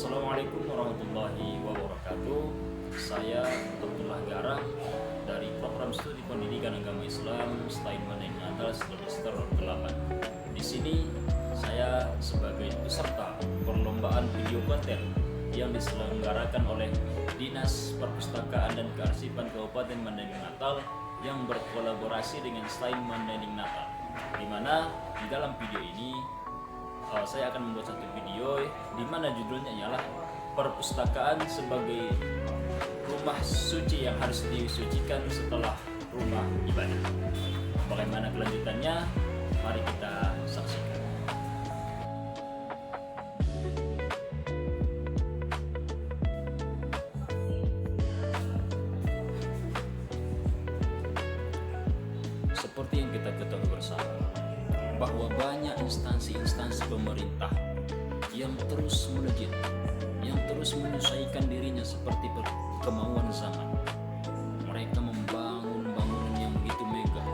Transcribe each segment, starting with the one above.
Assalamualaikum warahmatullahi wabarakatuh. Saya Abdullah Garang dari program studi pendidikan agama Islam Steinman Natal semester 8. Di sini saya sebagai peserta perlombaan video konten yang diselenggarakan oleh Dinas Perpustakaan dan Kearsipan Kabupaten Mandailing Natal yang berkolaborasi dengan Steinman Natal, di mana di dalam video ini saya akan membuat satu video di mana judulnya ialah perpustakaan sebagai rumah suci yang harus disucikan setelah rumah ibadah. Bagaimana kelanjutannya? Mari kita saksikan. Seperti yang kita ketahui bersama, bahwa banyak instansi-instansi pemerintah yang terus melejit, yang terus menyesuaikan dirinya seperti kemauan zaman. Mereka membangun bangunan yang begitu megah,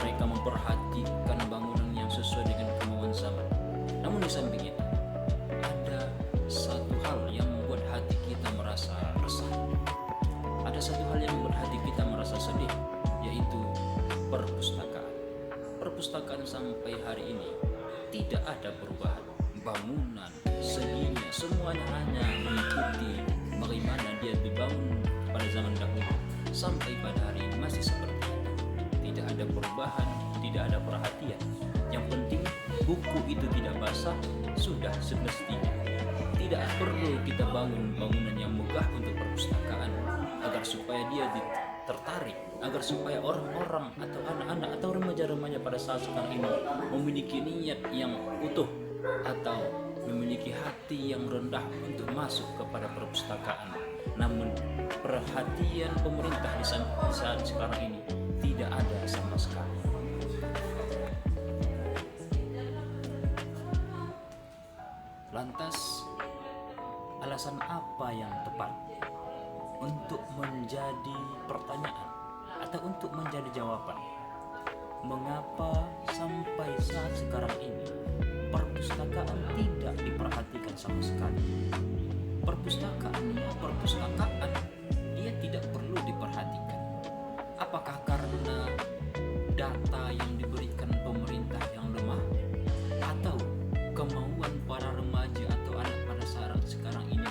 mereka memperhatikan bangunan yang sesuai dengan kemauan zaman. Namun di samping itu, ada satu hal yang membuat hati kita merasa resah. Ada satu hal yang membuat hati kita merasa sedih, yaitu perpustakaan. Perpustakaan sampai hari ini tidak ada perubahan. Bangunan, seginya, semuanya hanya mengikuti bagaimana dia dibangun pada zaman dahulu. Sampai pada hari ini masih seperti itu. Tidak ada perubahan, tidak ada perhatian. Yang penting buku itu tidak basah, sudah semestinya. Tidak perlu kita bangun bangunan yang megah untuk perpustakaan agar supaya dia tertarik, agar supaya orang-orang atau anak-anak atau remaja-remaja pada saat sekarang ini memiliki niat yang utuh atau memiliki hati yang rendah untuk masuk kepada perpustakaan. Namun perhatian pemerintah di saat sekarang ini tidak ada sama sekali. Lantas alasan apa yang tepat untuk menjadi pertanyaan atau untuk menjadi jawaban? Mengapa sampai saat sekarang ini perpustakaan tidak diperhatikan sama sekali? Perpustakaan, dia tidak perlu diperhatikan. Apakah karena data yang diberikan pemerintah yang lemah, atau kemauan para remaja atau anak pada saat sekarang ini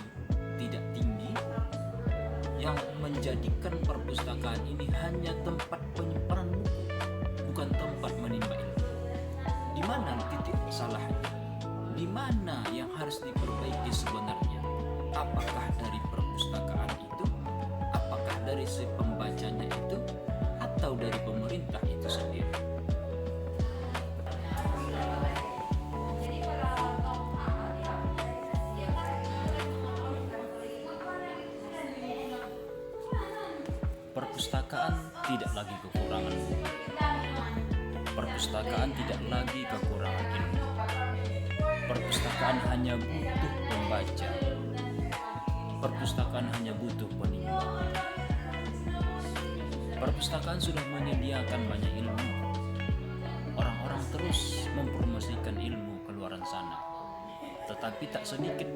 tidak tinggi, yang menjadikan perpustakaan ini hanya tempat penyimpanan buku, bukan tempat menimba ilmu? Di mana titik salahnya? Di mana yang harus diperbaiki sebenarnya? Apakah dari perpustakaan itu? Apakah dari si pembacanya itu? Atau dari pemerintah itu sendiri? Perpustakaan tidak lagi kekurangan buku. Perpustakaan tidak lagi kekurangan ilmu. Perpustakaan hanya butuh pembaca. Perpustakaan hanya butuh penimba. Perpustakaan sudah menyediakan banyak ilmu. Orang-orang terus mempromosikan ilmu keluaran sana. Tetapi tak sedikit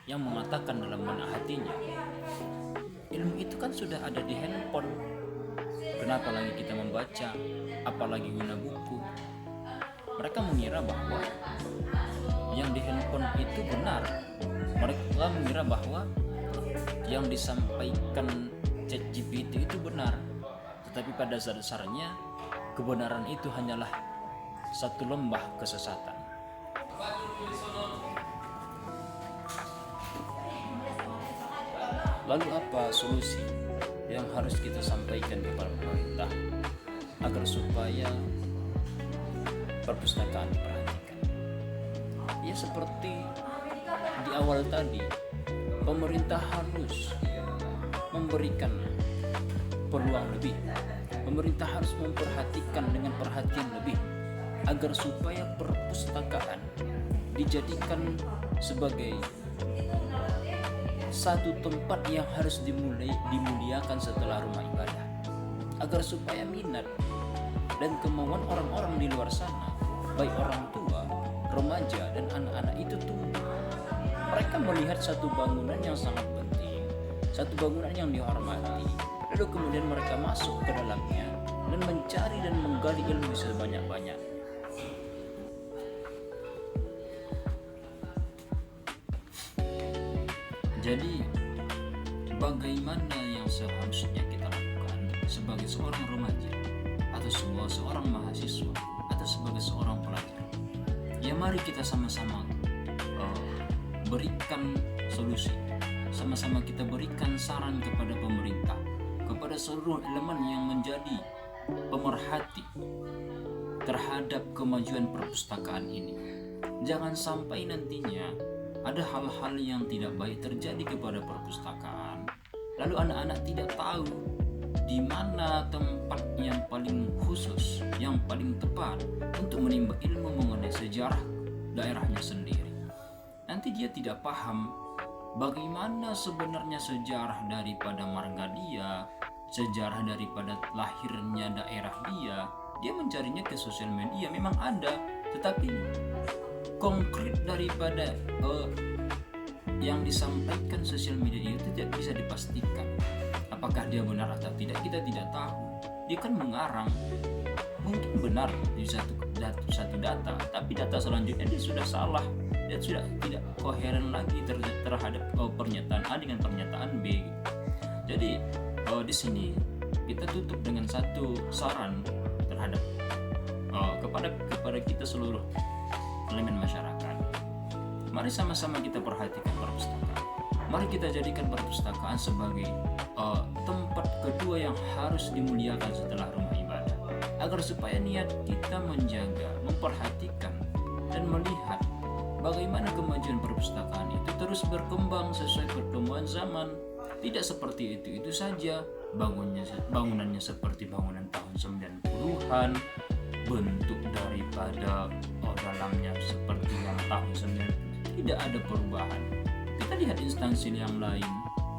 yang mengatakan dalam benak hatinya, ilmu itu kan sudah ada di handphone. Kenapa lagi kita membaca? Apalagi guna buku? Mereka mengira bahwa yang di handphone itu benar. Mereka mengira bahwa yang disampaikan ChatGPT itu benar. Tetapi pada dasarnya kebenaran itu hanyalah satu lembah kesesatan. Lalu apa solusi yang harus kita sampaikan kepada pemerintah agar supaya perpustakaan diperhatikan? Ya seperti di awal tadi, pemerintah harus memberikan peluang lebih. Pemerintah harus memperhatikan dengan perhatian lebih agar supaya perpustakaan dijadikan sebagai satu tempat yang harus dimuliakan setelah rumah ibadah, agar supaya minat dan kemauan orang-orang di luar sana, baik orang tua, remaja dan anak-anak itu tumbuh. Mereka mereka melihat satu bangunan yang sangat penting, satu bangunan yang dihormati, lalu kemudian mereka masuk ke dalamnya dan mencari dan menggali ilmu sebanyak-banyak. Jadi bagaimana yang seharusnya kita lakukan sebagai seorang remaja atau seorang mahasiswa atau sebagai seorang pelajar? Ya mari kita sama-sama berikan solusi, sama-sama kita berikan saran kepada pemerintah, kepada seluruh elemen yang menjadi pemerhati terhadap kemajuan perpustakaan ini. Jangan sampai nantinya ada hal-hal yang tidak baik terjadi kepada perpustakaan, lalu anak-anak tidak tahu di mana tempat yang paling khusus, yang paling tepat untuk menimba ilmu mengenai sejarah daerahnya sendiri. Nanti dia tidak paham bagaimana sebenarnya sejarah daripada marga dia, sejarah daripada lahirnya daerah dia. Dia mencarinya ke sosial media, memang ada, tetapi konkret daripada yang disampaikan sosial media itu tidak bisa dipastikan apakah dia benar atau tidak, kita tidak tahu. Dia kan mengarang, mungkin benar di satu data, tapi data selanjutnya dia sudah salah, dia sudah tidak koheren lagi terhadap pernyataan A dengan pernyataan B. Jadi di sini kita tutup dengan satu saran terhadap kepada kita seluruh elemen masyarakat. Mari sama-sama kita perhatikan perpustakaan. Mari kita jadikan perpustakaan sebagai tempat kedua yang harus dimuliakan setelah rumah ibadah, agar supaya niat kita menjaga, memperhatikan dan melihat bagaimana kemajuan perpustakaan itu terus berkembang sesuai perkembangan zaman. Tidak seperti itu saja, bangunannya seperti bangunan tahun 90-an, bentuk daripada dalamnya seperti yang tahun 90, tidak ada perubahan. Kita lihat instansi yang lain,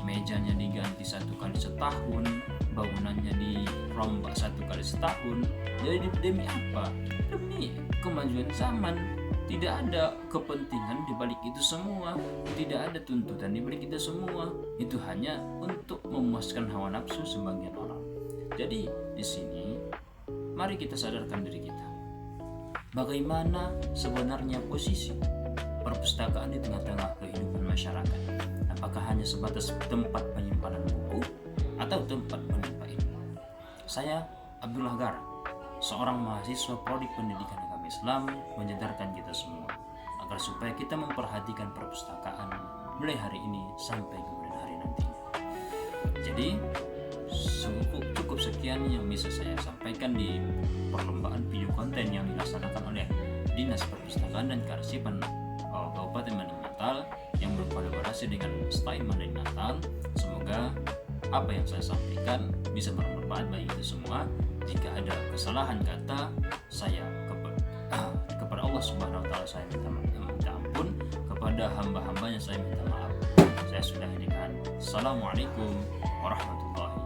mejanya diganti 1 kali setahun, bangunannya dirombak 1 kali setahun. Jadi demi apa? Demi kemajuan zaman. Tidak ada kepentingan di balik itu semua, tidak ada tuntutan di balik itu semua. Itu hanya untuk memuaskan hawa nafsu sebagian orang. Jadi di sini mari kita sadarkan diri kita. Bagaimana sebenarnya posisi perpustakaan di tengah-tengah kehidupan masyarakat? Apakah hanya sebatas tempat penyimpanan buku atau tempat penimba ilmu? Saya Abdullah Gara, seorang mahasiswa Prodi Pendidikan Agama Islam, menyadarkan kita semua agar supaya kita memperhatikan perpustakaan mulai hari ini sampai kemudian hari nanti. Jadi cukup sekian yang bisa saya sampaikan di perlombaan video konten yang dilaksanakan oleh Dinas Perpustakaan dan Kearsipan Kabupaten Bandung Natal yang berkolaborasi dengan STAI Mandai Natal. Semoga apa yang saya sampaikan bisa bermanfaat bagi kita semua. Jika ada kesalahan kata, saya kepada Allah Subhanahu wa taala saya minta ampun, kepada hamba-hambanya saya minta maaf. Saya sudah hadikan. Assalamualaikum warahmatullahi